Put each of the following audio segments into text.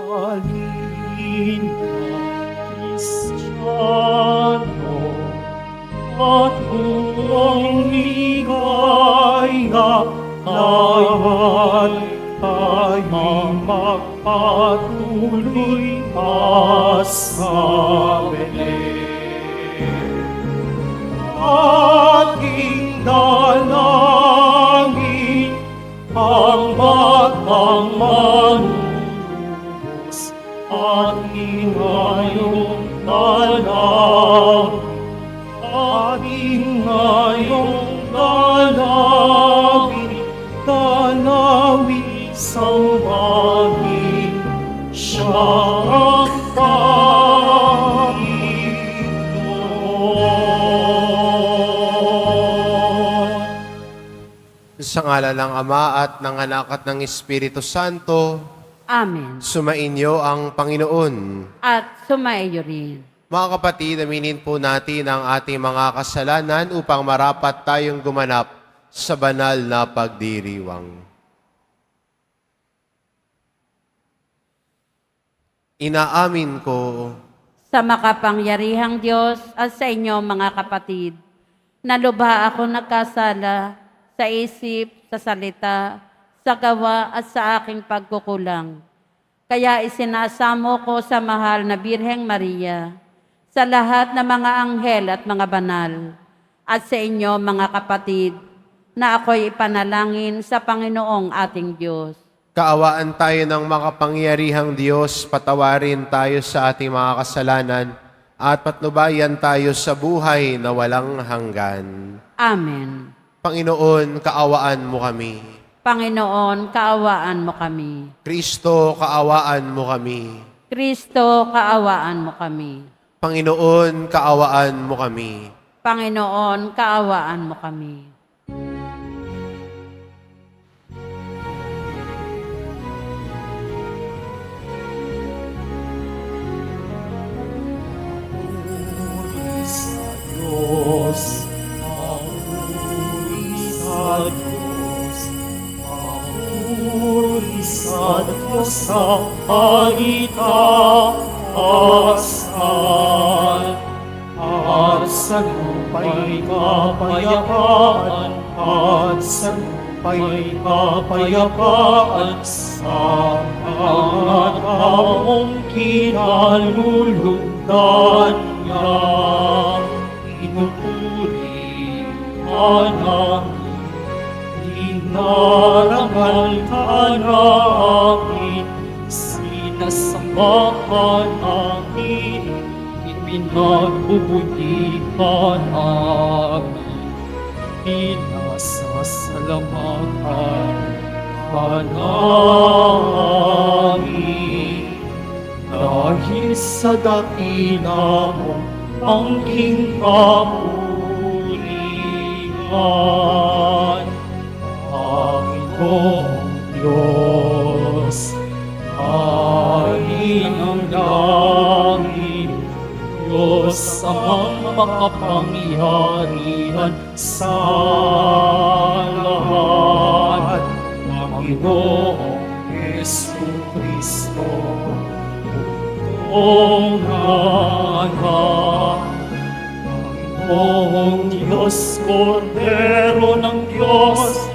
Alin na Kristiyano at buong ligaya lahat ay magpatuloy pa sa Belen. Ating dalangin ang batang manunubos at ingayong dalangin, ating ngayong dalangin, dalawin sa langit, siya ang Panginoon. Sa ngalan ng Ama at ng Anak at ng Espiritu Santo, Amen. sumainyo ang Panginoon. At sumaiyo rin. Mga kapatid, aminin po natin ang ating mga kasalanan upang marapat tayong gumanap sa banal na pagdiriwang. Inaamin ko Sa makapangyarihang Diyos at sa inyo mga kapatid, na lubha ako nagkasala sa isip, sa salita, sa gawa at sa aking pagkukulang. Kaya isinasamo ko sa mahal na Birheng Maria, sa lahat ng mga anghel at mga banal, at sa inyo mga kapatid, na ako'y ipanalangin sa Panginoong ating Diyos. kaawaan tayo ng makapangyarihang Diyos, patawarin tayo sa ating mga kasalanan, at patnubayan tayo sa buhay na walang hanggan. Amen. Panginoon, kaawaan mo kami. Panginoon, kaawaan mo kami. Kristo, kaawaan mo kami. Kristo, kaawaan mo kami. Panginoon, kaawaan mo kami. Panginoon, kaawaan mo kami. Sa Diyos, papuri sa Diyos, papuri sa Diyos sa paitaasan. At sa lupa'y kapayapaan, at sa lupa'y kapayapaan, sa mga taong kinalulugdan niya. Pinupuri ka namin, dinarangal ka namin, sinasamba ka namin, ipinagbubuli ka namin, pinasasalamatan ka namin. Dahil sa dakila mo, angking kapulihan, Panginoong Diyos, Hain ng langit, Diyos ang makapangyarihan sa lahat, Panginoong Jesucristo, Panginoong Anak, Panginoong Diyos, Kordero ng Diyos,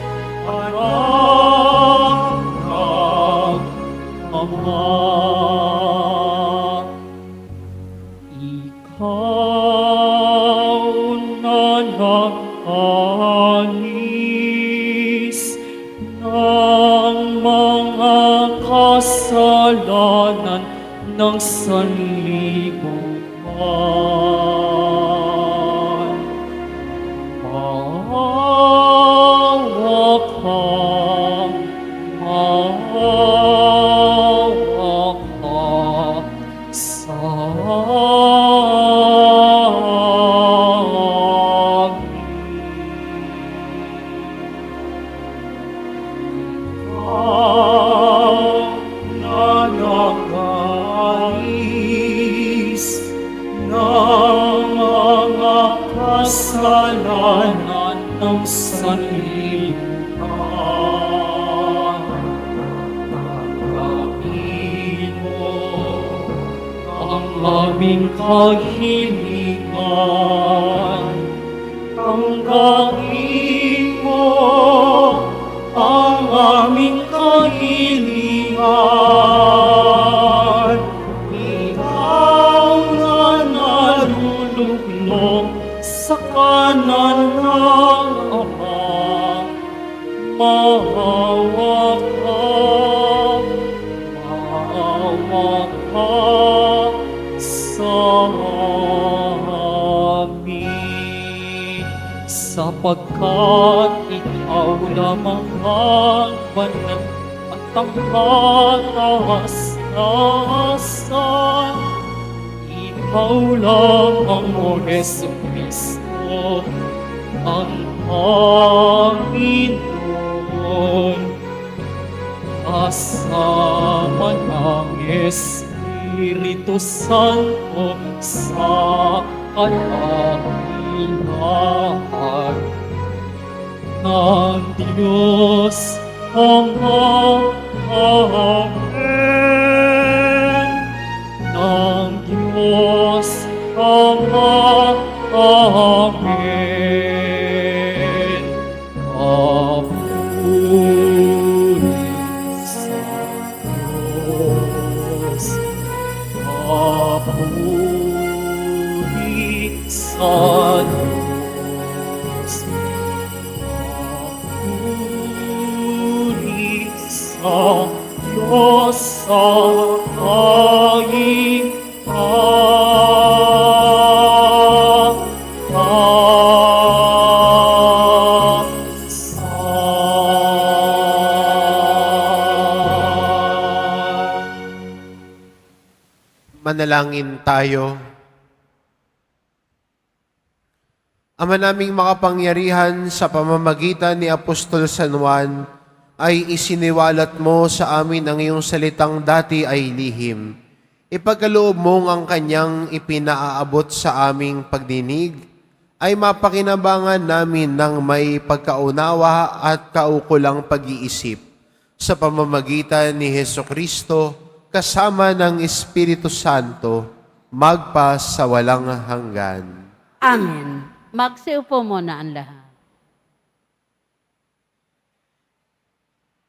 Anak ng Ama. Ikaw na nag-alis ng mga kasalanan ng sanlibutan. Maawa ka, maawa ka sa kasalanan ng sanlibutan. aming kahilingan. Tanggapin mo ang aming kahilingan. Ikaw na naluluklok sa kanan ng Ama, maawa ka, maawa ka sa amin. Sapagkat ikaw lamang ang banal at ang mataas-taasan. Ikaw lamang, O Jesucristo, ang Panginoon. Kasama ng Espiritu Santo sa kadahilan ng Diyos Ama. Amen. Ng Diyos Ama. Amen. Papuri sa Diyos. Papuri sa Diyos. Papuri sa Diyos sa Manalangin tayo. Ama naming makapangyarihan, sa pamamagitan ni Apostol San Juan, ay isiniwalat mo sa amin ang iyong salitang dati ay lihim. Ipagkaloob mong ang kanyang ipinaaabot sa aming pagdinig, ay mapakinabangan namin ng may pagkaunawa at kaukulang pag-iisip. Sa pamamagitan ni Hesukristo, kasama ng Espiritu Santo, magpa sa walang hanggan. Amen. Magsiupo muna ang lahat.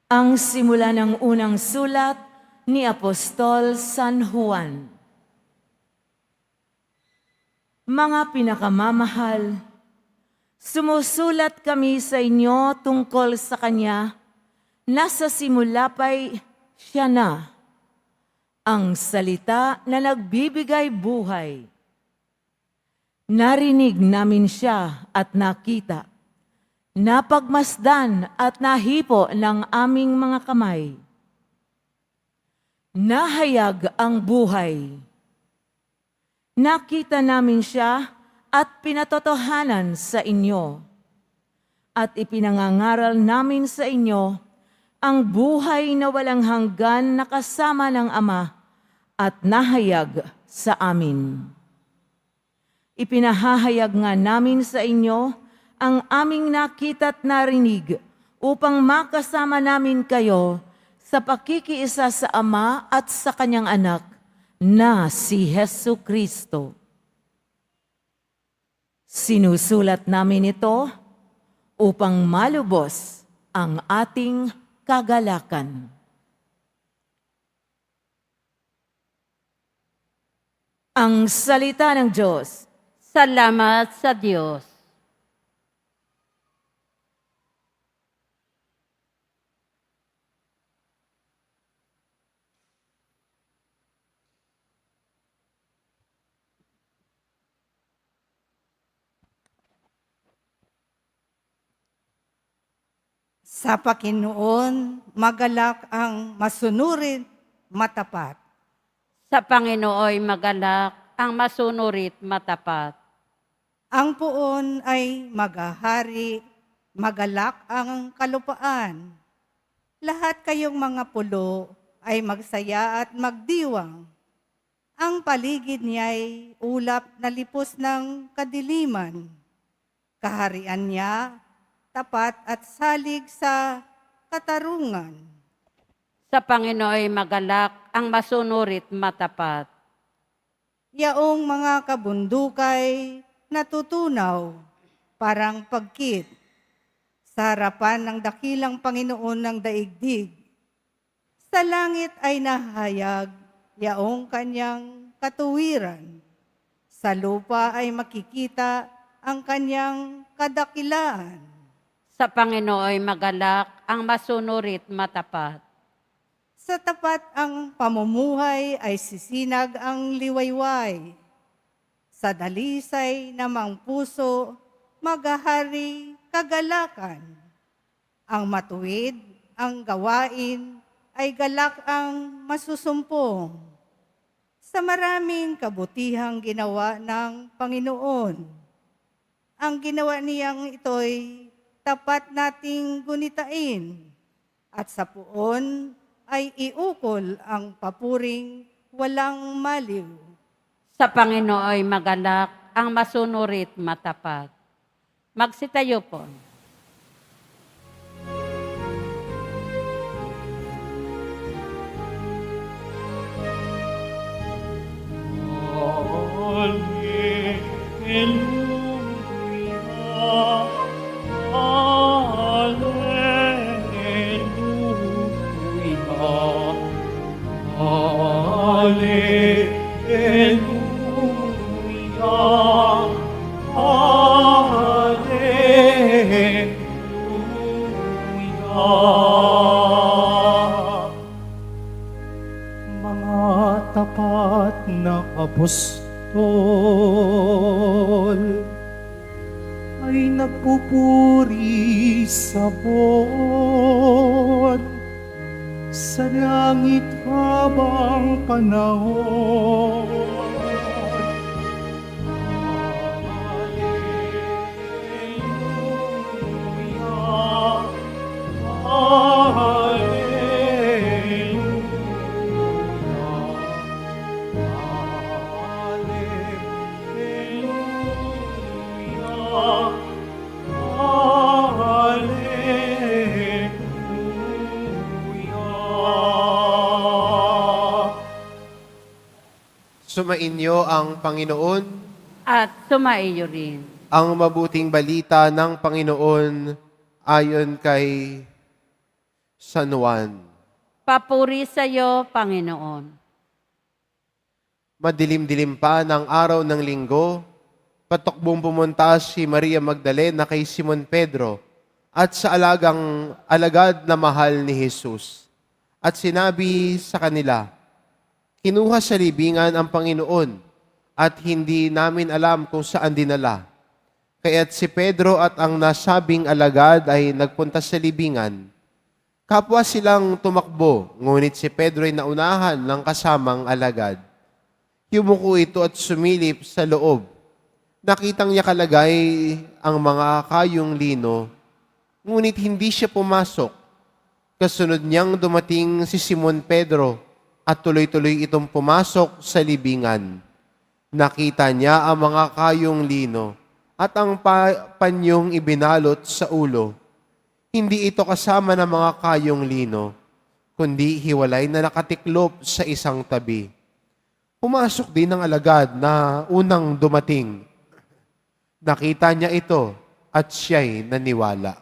Ang simula ng unang sulat ni Apostol San Juan. Mga pinakamamahal, sumusulat kami sa inyo tungkol sa Kanya na sa simula pa'y Siya na, ang salita na nagbibigay buhay. Narinig namin Siya at nakita, napagmasdan at nahipo ng aming mga kamay. Nahayag ang buhay. Nakita namin Siya at pinatotohanan sa inyo. At ipinangangaral namin sa inyo ang buhay na walang hanggan na kasama ng Ama at nahayag sa amin. Ipinahahayag nga namin sa inyo ang aming nakita't narinig upang makasama namin kayo sa pakikiisa sa Ama at sa Kanyang Anak na si Hesukristo. Sinusulat namin ito upang malubos ang ating kagalakan. Ang salita ng Diyos. Salamat sa Diyos. Sa Panginoon, magalak ang masunurin, matapat. Sa Panginooy magalak ang masunurit matapat. Ang puon ay maghahari, magalak ang kalupaan. Lahat kayong mga pulo ay magsaya at magdiwang. Ang paligid niya'y ulap na lipos ng kadiliman. Kaharian niya, tapat at salig sa katarungan. Sa Panginooy magalak ang masunurit matapat. yaong mga kabundukay natutunaw, parang pagkit, sa harapan ng dakilang Panginoon ng daigdig. Sa langit ay nahayag yaong kanyang katuwiran. Sa lupa ay makikita ang kanyang kadakilaan. Sa Panginoon magalak ang masunurit matapat. Sa tapat ang pamumuhay ay sisinag ang liwayway. Sa dalisay namang puso, maghahari kagalakan. Ang matuwid, ang gawain, ay galak ang masusumpong. Sa maraming kabutihang ginawa ng Panginoon, ang ginawa niyang ito'y tapat nating gunitain, at sa puon ay iukol ang papuring walang maliw. Sa Panginoon magalak ang masunurit matapat. Magsitayo po. Mga tapat na apostol ay nagpupuri sa buwan sa langit habang panahon. Sumainyo ang Panginoon, At sumaiyo rin. ang mabuting balita ng Panginoon ayon kay San Juan. Papuri sa iyo, Panginoon. Madilim-dilim pa ng araw ng linggo, patukbong pumunta si Maria Magdalena kay Simon Pedro at sa alagad na mahal ni Jesus. At sinabi sa kanila, kinuha sa libingan ang Panginoon at hindi namin alam kung saan dinala. Kaya't si Pedro at ang nasabing alagad ay nagpunta sa libingan. Kapwa silang tumakbo, ngunit si Pedro ay naunahan ng kasamang alagad. Yumuko ito at sumilip sa loob. Nakitang niya kalagay ang mga kayong lino, ngunit hindi siya pumasok. Kasunod niyang dumating si Simon Pedro at tuloy-tuloy itong pumasok sa libingan. Nakita niya ang mga kayong lino at ang panyong ibinalot sa ulo. Hindi ito kasama ng mga kayong lino, kundi hiwalay na nakatiklop sa isang tabi. Pumasok din ang alagad na unang dumating. Nakita niya ito at siya'y naniwala.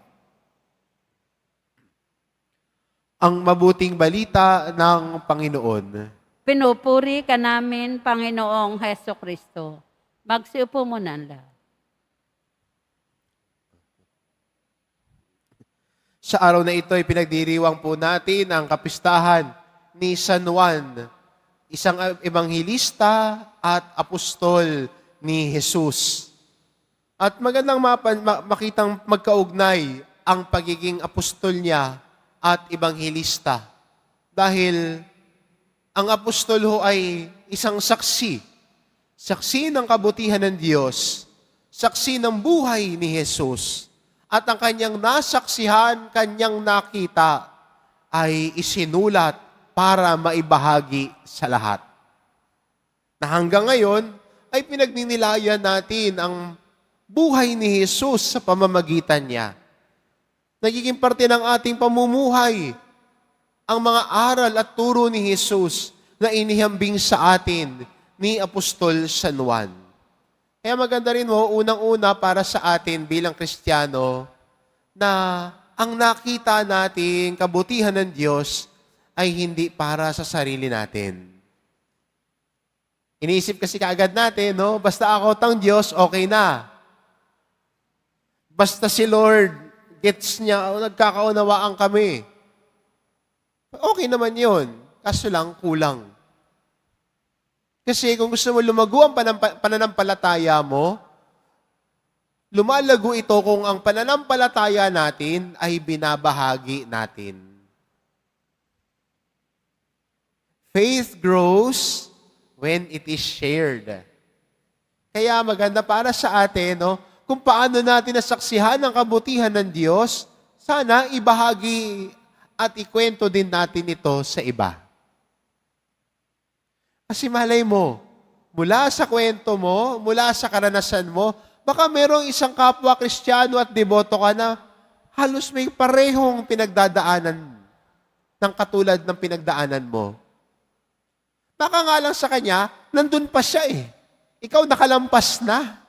Ang mabuting balita ng Panginoon. Pinupuri ka namin, Panginoong Heso Kristo. Magsiupo muna ang lahat. Sa araw na ito ay pinagdiriwang po natin ang kapistahan ni San Juan, isang ebanghilista at apostol ni Jesus. At magandang makitang magkaugnay ang pagiging apostol niya at ebanghilista. Dahil ang apostol ho ay isang saksi. Saksi ng kabutihan ng Diyos. Saksi ng buhay ni Jesus. At ang kanyang nasaksihan, kanyang nakita, ay isinulat para maibahagi sa lahat. Na hanggang ngayon, ay pinagninilaya natin ang buhay ni Jesus sa pamamagitan niya. Nagiging parte ng ating pamumuhay ang mga aral at turo ni Jesus na inihambing sa atin ni Apostol San Juan. Kaya maganda rin unang-una para sa atin bilang Kristiyano na ang nakita nating kabutihan ng Diyos ay hindi para sa sarili natin. Iniisip kasi kaagad natin, no? Basta ako tang Diyos, okay na. Basta si Lord, gets niya, nagkakaunawaan kami. Okay naman yun. Kaso lang, kulang. Kasi kung gusto mo lumago ang pananampalataya mo, lumalago ito kung ang pananampalataya natin ay binabahagi natin. Faith grows when it is shared. Kaya maganda para sa atin, no, kung paano natin nasaksihan ang kabutihan ng Diyos, sana ibahagi at ikwento din natin ito sa iba. Kasi malay mo, mula sa kwento mo, mula sa karanasan mo, baka merong isang kapwa Kristiyano at deboto ka na halos may parehong pinagdadaanan ng katulad ng pinagdaanan mo. Baka nga lang sa kanya, nandun pa siya eh. Ikaw nakalampas na.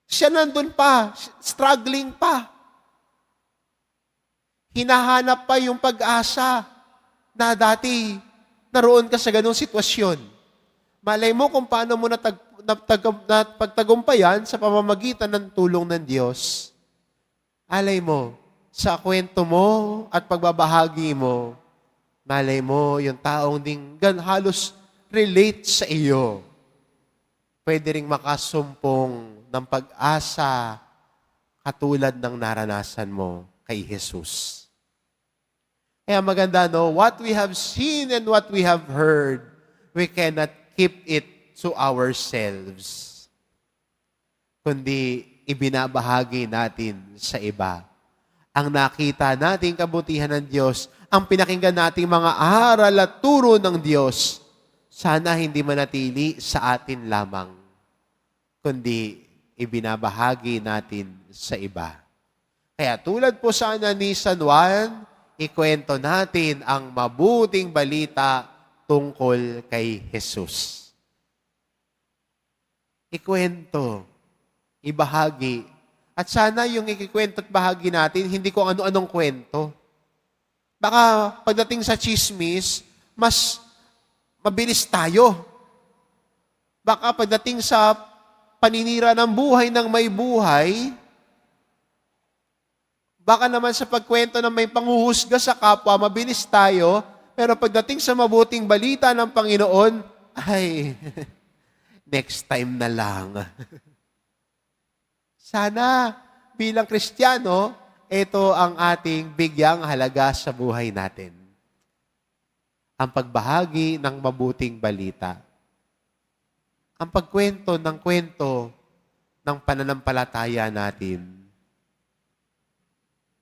Siya nandun pa, struggling pa. Hinahanap pa yung pag-asa na dati naroon ka sa ganung sitwasyon. Malay mo kung paano mo napagtagumpayan sa pamamagitan ng tulong ng Diyos. Alay mo, sa kwento mo at pagbabahagi mo, malay mo yung taong ding halos relate sa iyo. Pwede ring makasumpong ng pag-asa katulad ng naranasan mo kay Jesus. Kaya maganda, no? What we have seen and what we have heard, we cannot keep it to ourselves. Kundi ibinabahagi natin sa iba. Ang nakita nating kabutihan ng Diyos, ang pinakinggan nating mga aral at turo ng Diyos, sana hindi manatili sa atin lamang, kundi ibinabahagi natin sa iba. Kaya tulad po sana ni San Juan, ikwento natin ang mabuting balita tungkol kay Jesus. Ikwento, ibahagi. At sana yung ikikwento at bahagi natin, hindi kung ano-anong kwento. Baka pagdating sa chismis, mas mabilis tayo. Baka pagdating sa paninira ng buhay ng may buhay, baka naman sa pagkwento ng may panghuhusga sa kapwa, mabilis tayo, pero pagdating sa mabuting balita ng Panginoon, ay, next time na lang. Sana, bilang Kristiyano, ito ang ating bigyang halaga sa buhay natin. Ang pagbahagi ng mabuting balita. Ang pagkwento ng pananampalataya natin.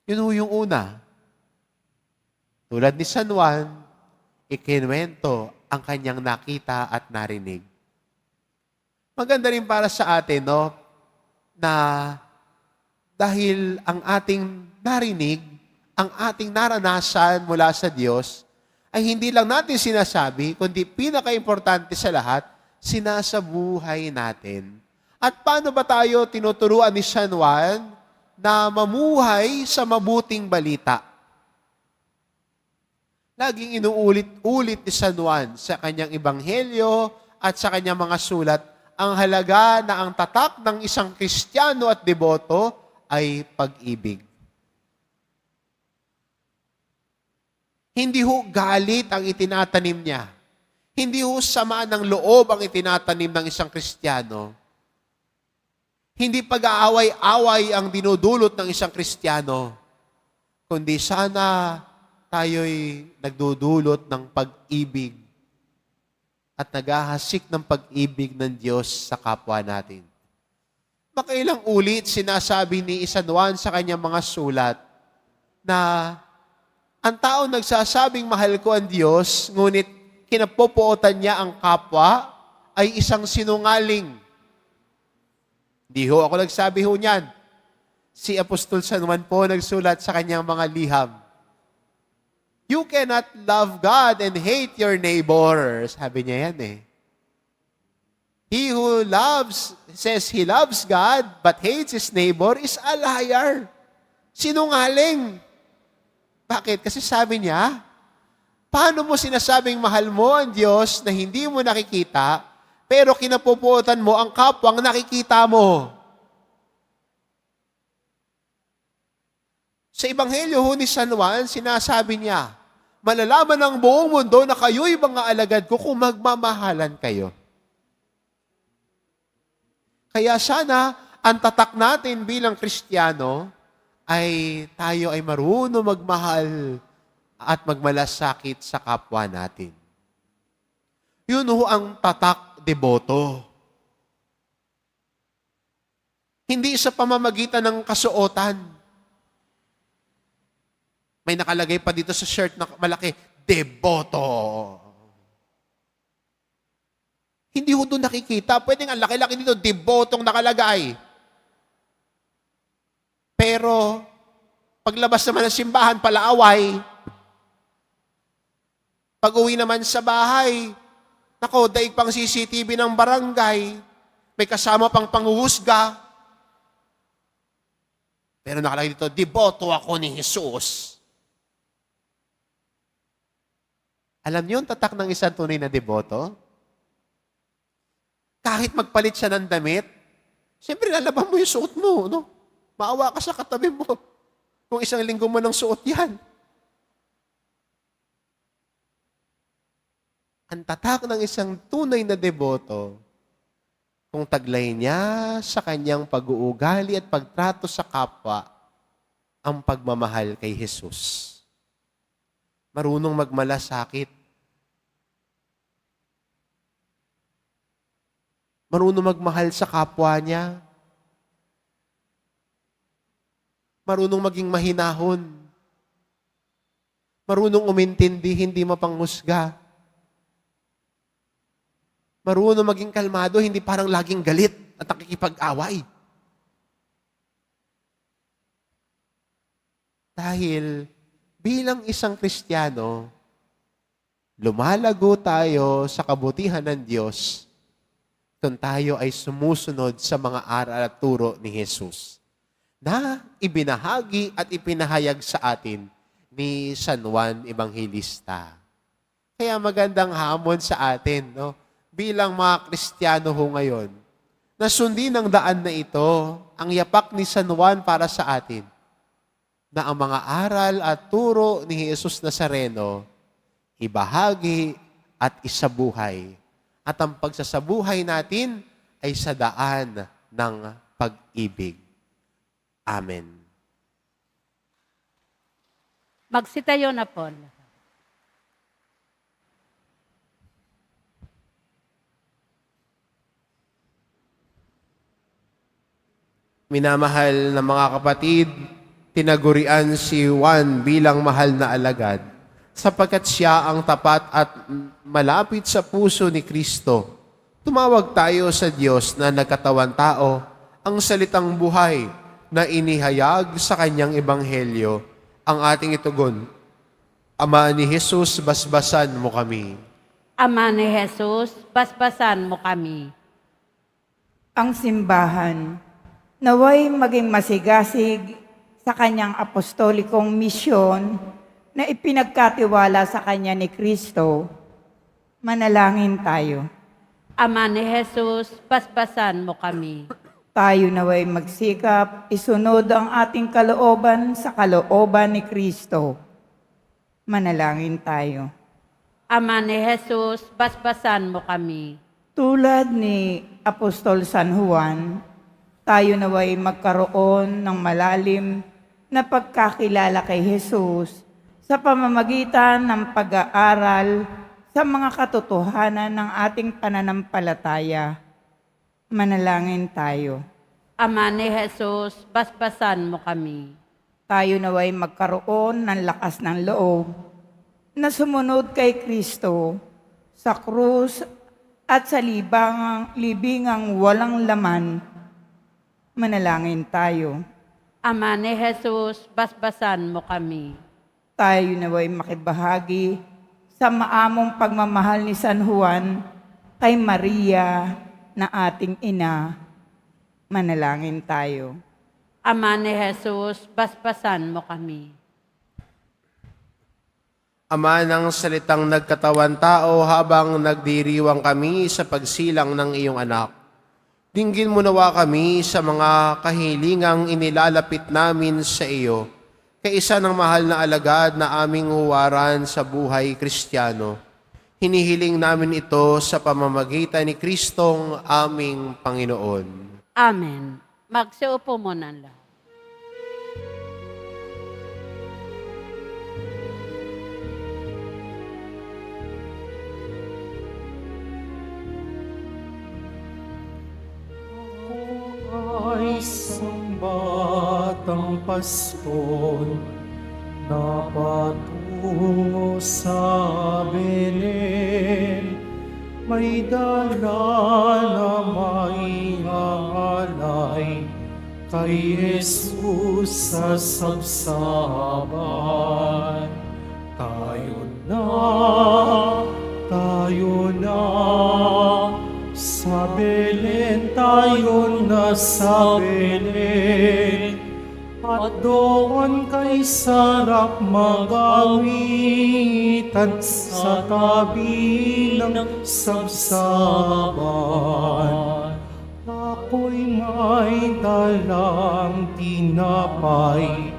Yun yung una. Tulad ni San Juan, ikinwento ang kanyang nakita at narinig. Maganda rin para sa atin, no, na dahil ang ating narinig, ang ating naranasan mula sa Diyos, ay hindi lang natin sinasabi, kundi pinaka-importante sa lahat, sinasabuhay natin. At paano ba tayo tinuturuan ni San Juan na mamuhay sa mabuting balita? Laging inuulit-ulit ni San Juan sa kanyang ebanghelyo at sa kanyang mga sulat, ang halaga na ang tatak ng isang Kristiyano at deboto ay pag-ibig. Hindi ho galit ang itinatanim niya. Hindi ho sama ng loob ang itinatanim ng isang Kristiyano. Hindi pag-aaway-away ang dinudulot ng isang Kristiyano, kundi sana tayo'y nagdudulot ng pag-ibig at naghahasik ng pag-ibig ng Diyos sa kapwa natin. Makailang ulit sinasabi ni San Juan sa kanyang mga sulat na ang tao nagsasabing mahal ko ang Diyos, ngunit kinapopuotan niya ang kapwa, ay isang sinungaling. Di ho ako nagsabi ho niyan. Si Apostol San Juan po nagsulat sa kanyang mga liham. You cannot love God and hate your neighbor. Sabi niya yan eh. He who says he loves God but hates his neighbor is a liar. Sinungaling. Bakit? Kasi sabi niya, paano mo sinasabing mahal mo ang Diyos na hindi mo nakikita, pero kinapupuotan mo ang kapwang nakikita mo? Sa Ebanghelyo ni San Juan, sinasabi niya, malalaman ng buong mundo na kayo'y mga alagad ko kung magmamahalan kayo. Kaya sana, ang tatak natin bilang Kristiyano ay tayo ay marunong magmahal at magmalasakit sa kapwa natin. Yun ho ang tatak deboto. Hindi sa pamamagitan ng kasuotan. May nakalagay pa dito sa shirt na malaki, deboto. Hindi ho doon nakikita. Pwede nga laki-laki dito, debotong nakalagay. Pero, paglabas naman ng simbahan, palaaway. Pag uwi naman sa bahay, nako, daig pang CCTV ng barangay, may kasama pang panghuhusga. Pero nakalagay dito, deboto ako ni Jesus. Alam niyo ang tatak ng isang tunay na deboto? Kahit magpalit siya ng damit, siyempre lalaban mo yung suot mo, no? Maawa ka sa katabi mo. Kung isang linggo mo nang suot yan. Ang tatak ng isang tunay na deboto, kung taglay niya sa kanyang pag-uugali at pagtrato sa kapwa, ang pagmamahal kay Jesus. Marunong magmalasakit. Marunong magmahal sa kapwa niya. Marunong maging mahinahon. Marunong umintindi, hindi mapanghusga. Marunong maging kalmado, hindi parang laging galit at nakikipag-away. Dahil bilang isang Kristiyano, lumalago tayo sa kabutihan ng Diyos kung tayo ay sumusunod sa mga aral at turo ni Jesus na ibinahagi at ipinahayag sa atin ni San Juan Evangelista. Kaya magandang hamon sa atin, no? Bilang mga Kristiyano ho ngayon, na sundin ang daan na ito, ang yapak ni San Juan para sa atin, na ang mga aral at turo ni Jesus Nazareno, ibahagi at isabuhay. At ang pagsasabuhay natin ay sa daan ng pag-ibig. Amen. Magsitayo na po. Minamahal na mga kapatid, tinagurian si Juan bilang mahal na alagad sapagkat siya ang tapat at malapit sa puso ni Kristo. Tumawag tayo sa Diyos na nagkatawan tao, ang salitang buhay na inihayag sa kanyang ebanghelyo, ang ating itugon. Ama ni Jesus, basbasan mo kami. Ama ni Jesus, basbasan mo kami. Ang simbahan, naway maging masigasig sa kanyang apostolikong misyon na ipinagkatiwala sa kanya ni Kristo. Manalangin tayo. Ama ni Jesus, basbasan mo kami. Tayo naway magsikap, isunod ang ating kalooban sa kalooban ni Kristo. Manalangin tayo. Ama ni Jesus, basbasan mo kami. Tulad ni Apostol San Juan, tayo naway magkaroon ng malalim na pagkakilala kay Jesus sa pamamagitan ng pag-aaral sa mga katotohanan ng ating pananampalataya. Manalangin tayo. Ama ni Jesus, basbasan mo kami. Tayo naway magkaroon ng lakas ng loob na sumunod kay Kristo sa krus at sa libingang walang laman. Manalangin tayo. Ama ni Jesus, basbasan mo kami. Tayo naway makibahagi sa maamong pagmamahal ni San Juan kay Maria, na ating ina, manalangin tayo. Ama ni Jesus, basbasan mo kami. Ama ng salitang nagkatawan tao habang nagdiriwang kami sa pagsilang ng iyong anak. Dinggin mo nawa kami sa mga kahilingang inilalapit namin sa iyo, kaisa ng mahal na alagad na aming huwaran sa buhay Kristiyano. Hinihiling namin ito sa pamamagitan ni Kristong aming Panginoon. Amen. Magsiupo muna lang. Ay isang batang pastol na patungo sa Belen, may dala na may alay kay Jesus sa sabsaban. Tayo na, sa Belen tayo na sa Belen, at doon kay sarap mag-awitan sa tabi ng sabsaban. Ako'y may dalang tinapay,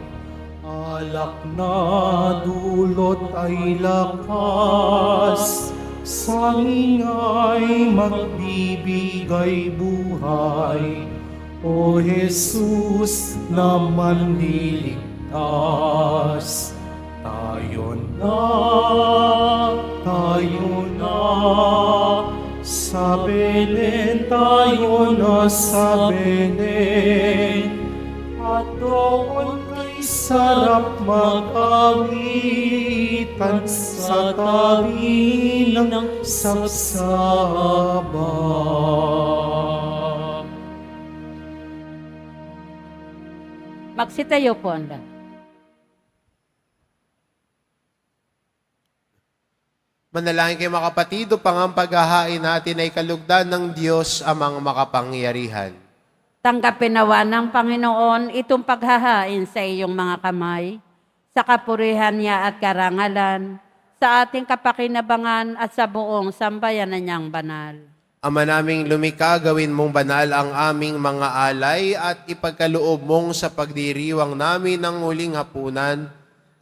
alak na dulot ay lakas, sa amin ay magbibigay buhay. O Jesus na manliligtas, tayo na, sa Belen tayo na sa Belen, at doon kay sarap mag-awitan sa tabi ng sabsaban. Magsitayo po ang lahat. Manalangin kayo mga kapatid, upang ang paghahain natin ay kalugdan ng Diyos amang makapangyarihan. Tanggapin nawa ng Panginoon itong paghahain sa iyong mga kamay, sa kapurihan niya at karangalan, sa ating kapakinabangan at sa buong sambayanan niyang banal. Ama naming lumikha, gawin mong banal ang aming mga alay at ipagkaloob mong sa pagdiriwang namin ng huling hapunan,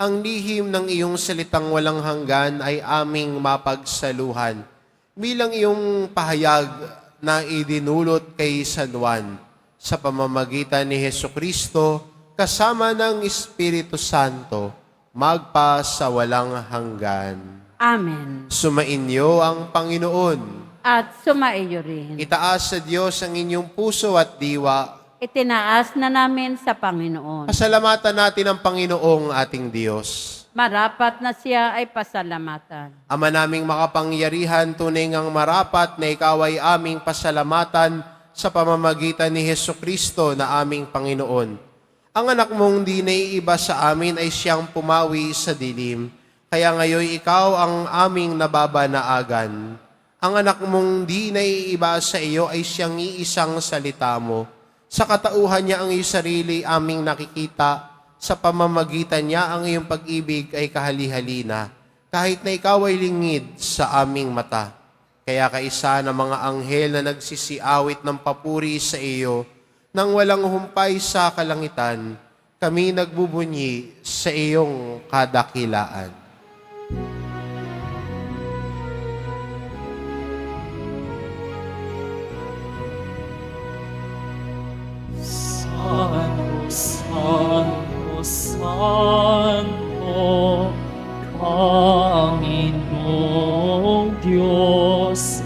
ang lihim ng iyong salitang walang hanggan ay aming mapagsaluhan. Bilang iyong pahayag na idinulot kay San Juan, sa pamamagitan ni Hesukristo, kasama ng Espiritu Santo, magpa sa walang hanggan. Amen. Sumainyo ang Panginoon. At sumaiyo rin. Itaas sa Diyos ang inyong puso at diwa. Itinaas na namin sa Panginoon. Pasalamatan natin ang Panginoong ating Diyos. Marapat na siya ay pasalamatan. Ama naming makapangyarihan, tunay ngang marapat na ikaw ay aming pasalamatan sa pamamagitan ni Hesukristo na aming Panginoon. Ang anak mong di naiiba sa amin ay siyang pumawi sa dilim, kaya ngayon ikaw ang aming nababanaagan. Ang anak mong di naiiba sa iyo ay siyang iisang salita mo. Sa katauhan niya ang iyong sarili aming nakikita, sa pamamagitan niya ang iyong pag-ibig ay kahali-halina, kahit na ikaw ay lingid sa aming mata. Kaya kaisa ng mga anghel na nagsisiawit ng papuri sa iyo, nang walang humpay sa kalangitan, kami nagbubunyi sa iyong kadakilaan. Santo, Santo, Panginoong Diyos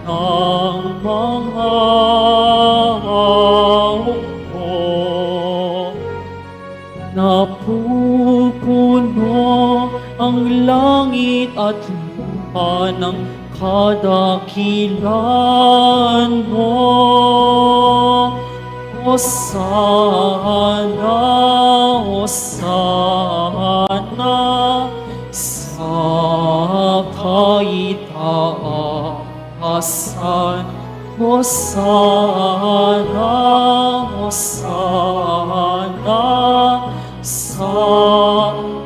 ng mga hukbo, napupuno ang langit at lupa ng kadakilan mo. Hosana, Hosana, sa kaitaasan Hosana, Hosana, sa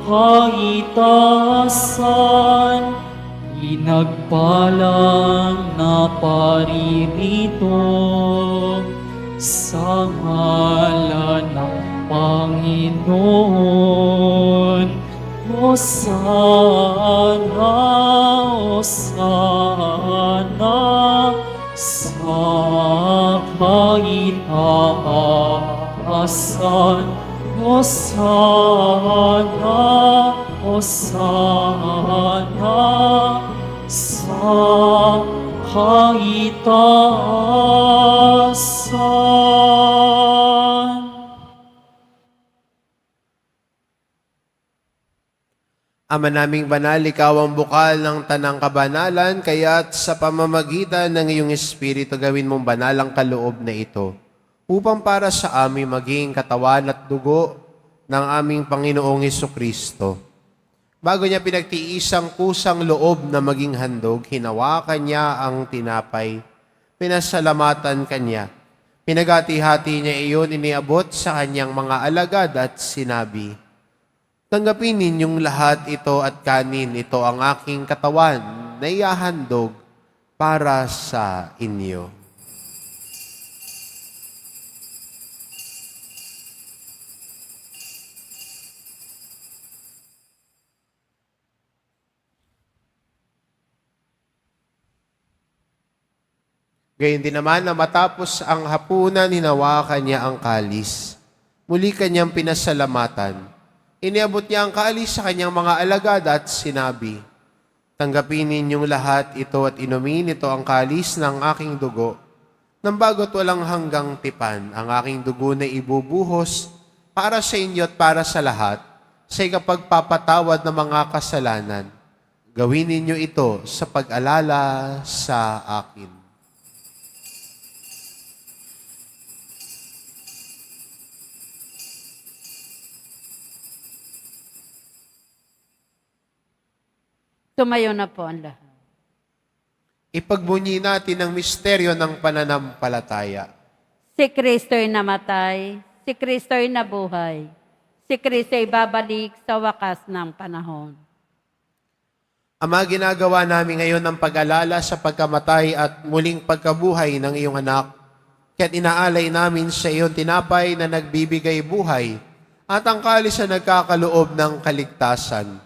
kaitaasan, pinagpalang na paririto sa ngalan ng Panginoon. Hosana, Hosana, sa kaitaasan. Hosana, Hosana, sa kaitaasan. Ama naming banal, ikaw ang bukal ng tanang kabanalan, kaya't sa pamamagitan ng iyong Espiritu gawin mong banal ang kaloob na ito, upang para sa amin maging katawan at dugo ng aming Panginoong Hesukristo. Bago niya pinagtiisang kusang loob na maging handog, hinawakan niya ang tinapay, pinasalamatan kanya, pinagati-hati niya iyon, iniabot sa kanyang mga alagad at sinabi, "Tanggapin ninyong lahat ito at kanin, ito ang aking katawan na ihahandog para sa inyo." Gayon din naman na matapos ang hapunan, hinawakan niya ang kalis. Muli kanyang pinasalamatan. Iniabot niya ang kalis sa kanyang mga alagad at sinabi, "Tanggapin ninyong lahat ito at inumin, ito ang kalis ng aking dugo. Nang bago't walang hanggang tipan, ang aking dugo na ibubuhos para sa inyo at para sa lahat, sa ikapagpapatawad ng mga kasalanan. Gawin ninyo ito sa pag-alala sa akin." Tumayo na po ang lahat. Ipagbunyi natin ang misteryo ng pananampalataya. Si Kristo'y namatay, si Kristo'y nabuhay, si Kristo'y babalik sa wakas ng panahon. Ama, ginagawa namin ngayon ang pag-alala sa pagkamatay at muling pagkabuhay ng iyong anak. Kaya't inaalay namin sa iyong tinapay na nagbibigay buhay at ang kalis na nagkakaloob ng kaligtasan.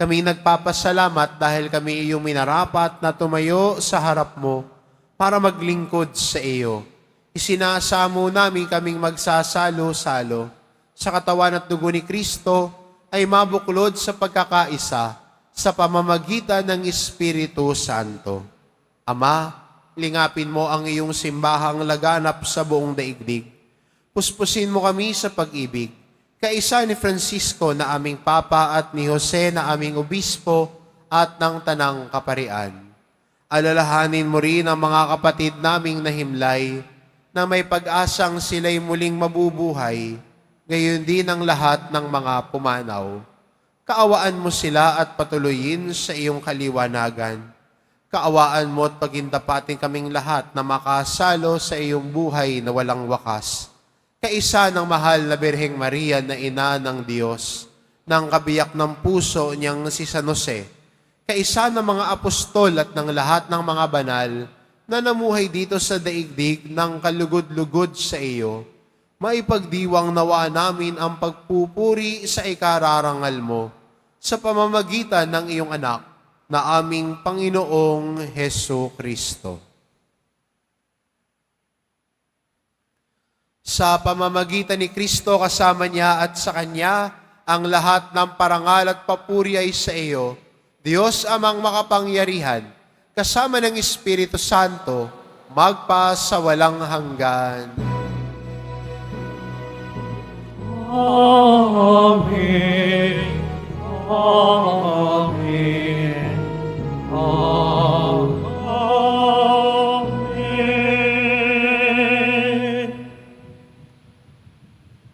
Kami nagpapasalamat dahil kami iyong minarapat na tumayo sa harap mo para maglingkod sa iyo. Isinasamo namin kaming magsasalo-salo sa katawan at dugo ni Kristo ay mabuklod sa pagkakaisa sa pamamagitan ng Espiritu Santo. Ama, lingapin mo ang iyong simbahang laganap sa buong daigdig. Puspusin mo kami sa pag-ibig. Kaisa ni Francisco na aming Papa at ni Jose na aming Obispo at ng Tanang Kaparian. Alalahanin mo rin ang mga kapatid naming nahimlay na may pag-asang sila'y muling mabubuhay, gayon din ang lahat ng mga pumanaw. Kaawaan mo sila at patuloyin sa iyong kaliwanagan. Kaawaan mo at pagindapatin kaming lahat na makasalo sa iyong buhay na walang wakas. Kaisa ng mahal na Birheng Maria na ina ng Diyos, ng kabiyak ng puso niyang si San Jose, kaisa ng mga apostol at ng lahat ng mga banal na namuhay dito sa daigdig ng kalugod-lugod sa iyo, maipagdiwang nawa namin ang pagpupuri sa ikararangal mo sa pamamagitan ng iyong anak na aming Panginoong Hesu Kristo. Sa pamamagitan ni Kristo kasama niya at sa Kanya, ang lahat ng parangal at papuri ay sa iyo, Diyos amang makapangyarihan, kasama ng Espiritu Santo, magpa sa walang hanggan. Amen. Amen. Amen.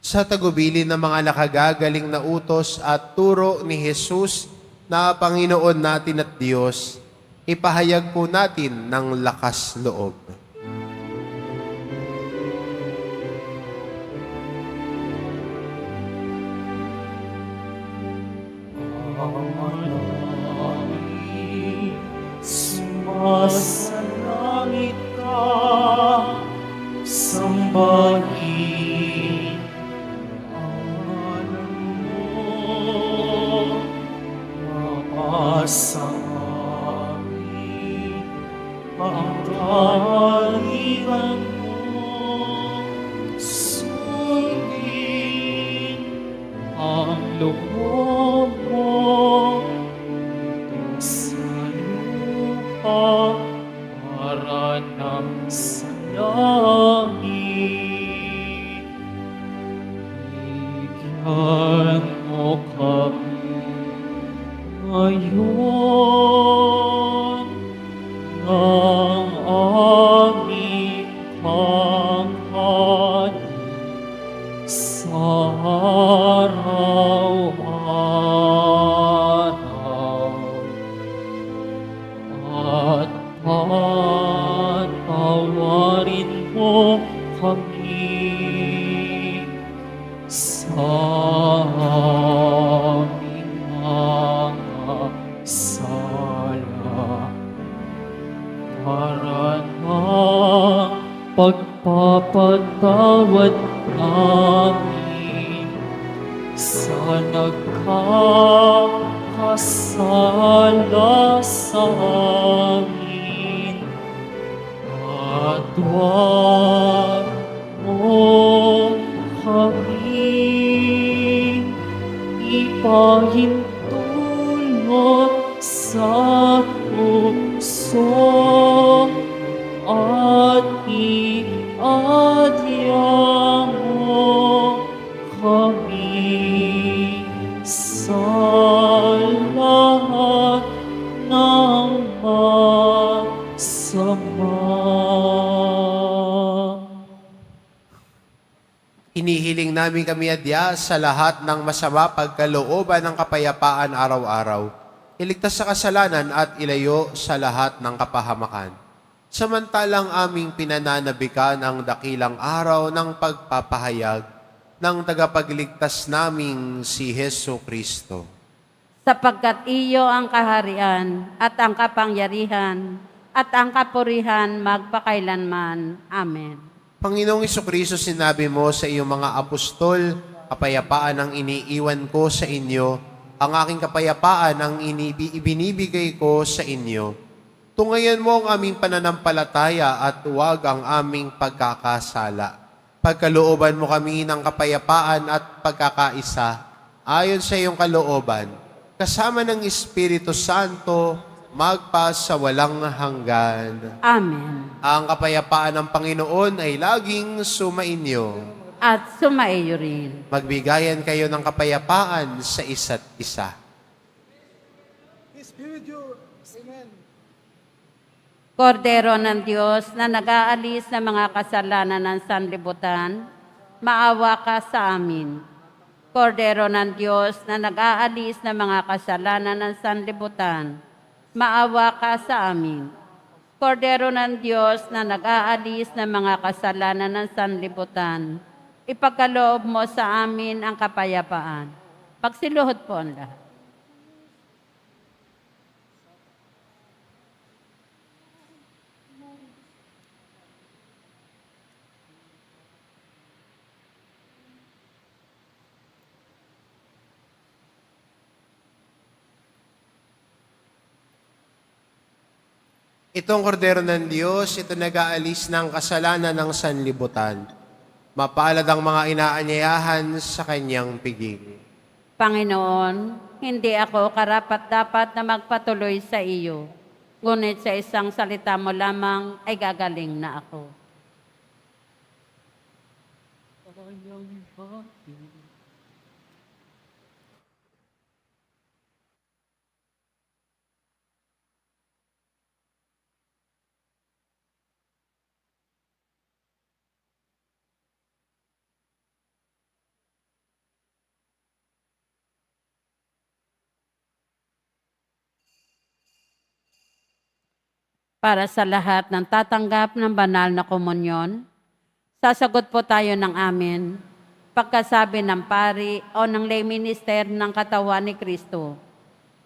Sa tagubilin ng mga nakagagaling na utos at turo ni Jesus na Panginoon natin at Diyos, ipahayag po natin ng lakas loob. nasa langit ka, sambahin ang ngalan mo, mapasa amin ang kalingan mo, sundin ang loob mo dito sa lupa para ng sa langit. Bigyan mo kami ngayon ng aming kakanin sa araw-araw at patawarin mo kami sa aming mga sala para na pagpapatawad namin sa nagkakasala sa amin, at huwag mo kami ipahintulot sa tukso at iadya mo kami sa lahat ng masama. Hinihiling namin kami adya sa lahat ng masama pagkalooban ng kapayapaan araw-araw. Iligtas sa kasalanan at ilayo sa lahat ng kapahamakan. Samantalang aming pinananabikan ang dakilang araw ng pagpapahayag ng tagapagligtas naming si Heso Kristo. Sapagkat iyo ang kaharian at ang kapangyarihan at ang kapurihan magpakailanman. Amen. Panginoong Jesucristo, sinabi mo sa iyong mga apostol, kapayapaan ang iniiwan ko sa inyo, ang aking kapayapaan ang ibinibigay ko sa inyo. Tungayan mo ang aming pananampalataya at huwag ang aming pagkakasala. Pagkalooban mo kami ng kapayapaan at pagkakaisa, ayon sa iyong kalooban, kasama ng Espiritu Santo, magpa sa walang hanggan. Amen. Ang kapayapaan ng Panginoon ay laging sumainyo. At sumaiyo rin. Magbigayan kayo ng kapayapaan sa isa't isa. Kordero ng Diyos na nag-aalis ng mga kasalanan ng sanlibutan, maawa ka sa amin. Kordero ng Diyos na nag-aalis ng mga kasalanan ng sanlibutan, maawa ka sa amin. Kordero ng Diyos na nag-aalis ng mga kasalanan ng sanlibutan, ipagkaloob mo sa amin ang kapayapaan. Pagsiluhod po ang lahat. Itong kordero ng Diyos, ito nag-aalis ng kasalanan ng sanlibutan. Mapalad ang mga inaanyayahan sa kanyang piging. Panginoon, hindi ako karapat-dapat na magpatuloy sa iyo, ngunit sa isang salita mo lamang ay gagaling na ako. Para sa lahat ng tatanggap ng banal na komunyon, sasagot po tayo ng amin pagkasabi ng pari o ng lay minister ng katawan ni Kristo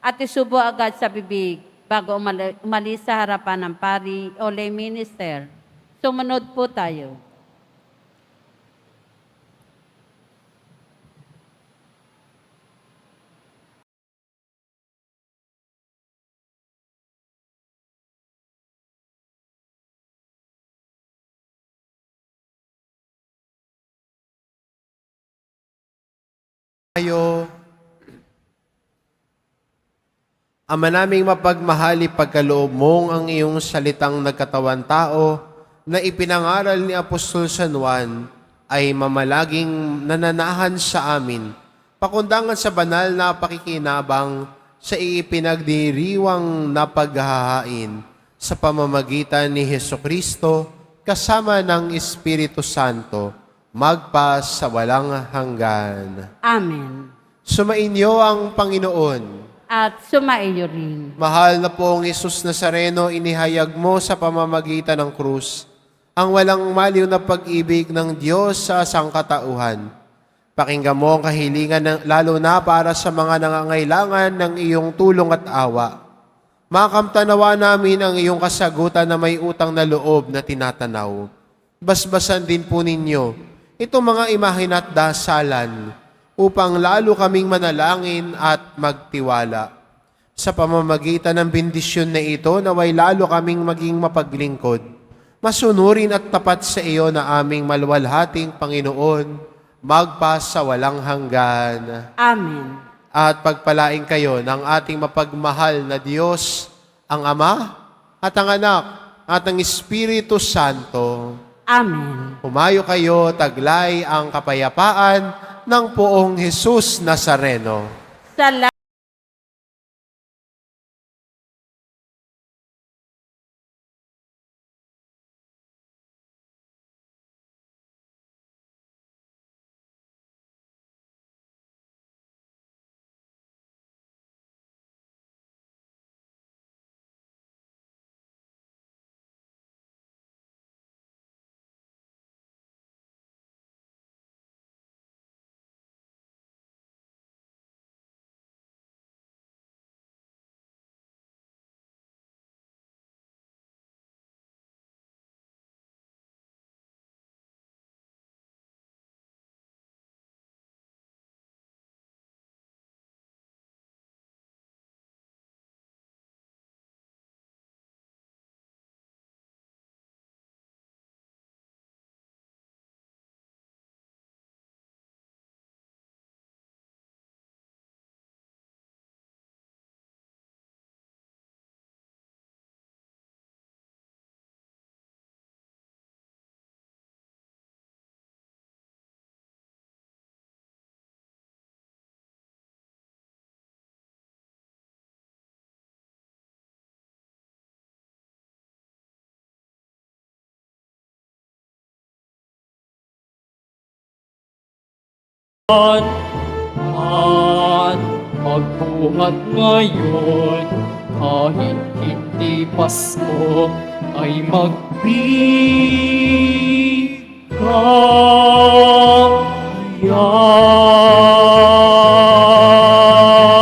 at isubo agad sa bibig bago umalis sa harapan ng pari o lay minister. Sumunod po tayo. Tayo, Ama naming mapagmahal, ipagkaloob mong ang iyong salitang nagkatawan tao na ipinangaral ni Apostol San Juan ay mamalaging nananahan sa amin, pakundangan sa banal na pakikinabang sa ipinagdiriwang na paghahain sa pamamagitan ni Hesukristo kasama ng Espiritu Santo, magpa sa walang hanggan. Amen. Sumainyo ang Panginoon. At sumaiyo rin. Mahal na pong Jesus Nazareno, inihayag mo sa pamamagitan ng krus ang walang maliw na pag-ibig ng Diyos sa sangkatauhan. Pakinggan mo ang kahilingan lalo na para sa mga nangangailangan ng iyong tulong at awa. Makamtanawa namin ang iyong kasagutan na may utang na loob na tinatanaw. Basbasan din po ninyo itong mga imahin at dasalan upang lalo kaming manalangin at magtiwala. Sa pamamagitan ng bendisyon na ito, naway lalo kaming maging mapaglingkod, masunurin at tapat sa iyo na aming maluwalhating Panginoon, magpa sa walang hanggan. Amen. At pagpalain kayo ng ating mapagmahal na Diyos, ang Ama at ang Anak at ang Espiritu Santo. Amen. Humayo kayo, taglay ang kapayapaan ng poong Jesus Nazareno. Salamat. At magbuhat ngayon, kahit hindi Pasko, ay magbigay.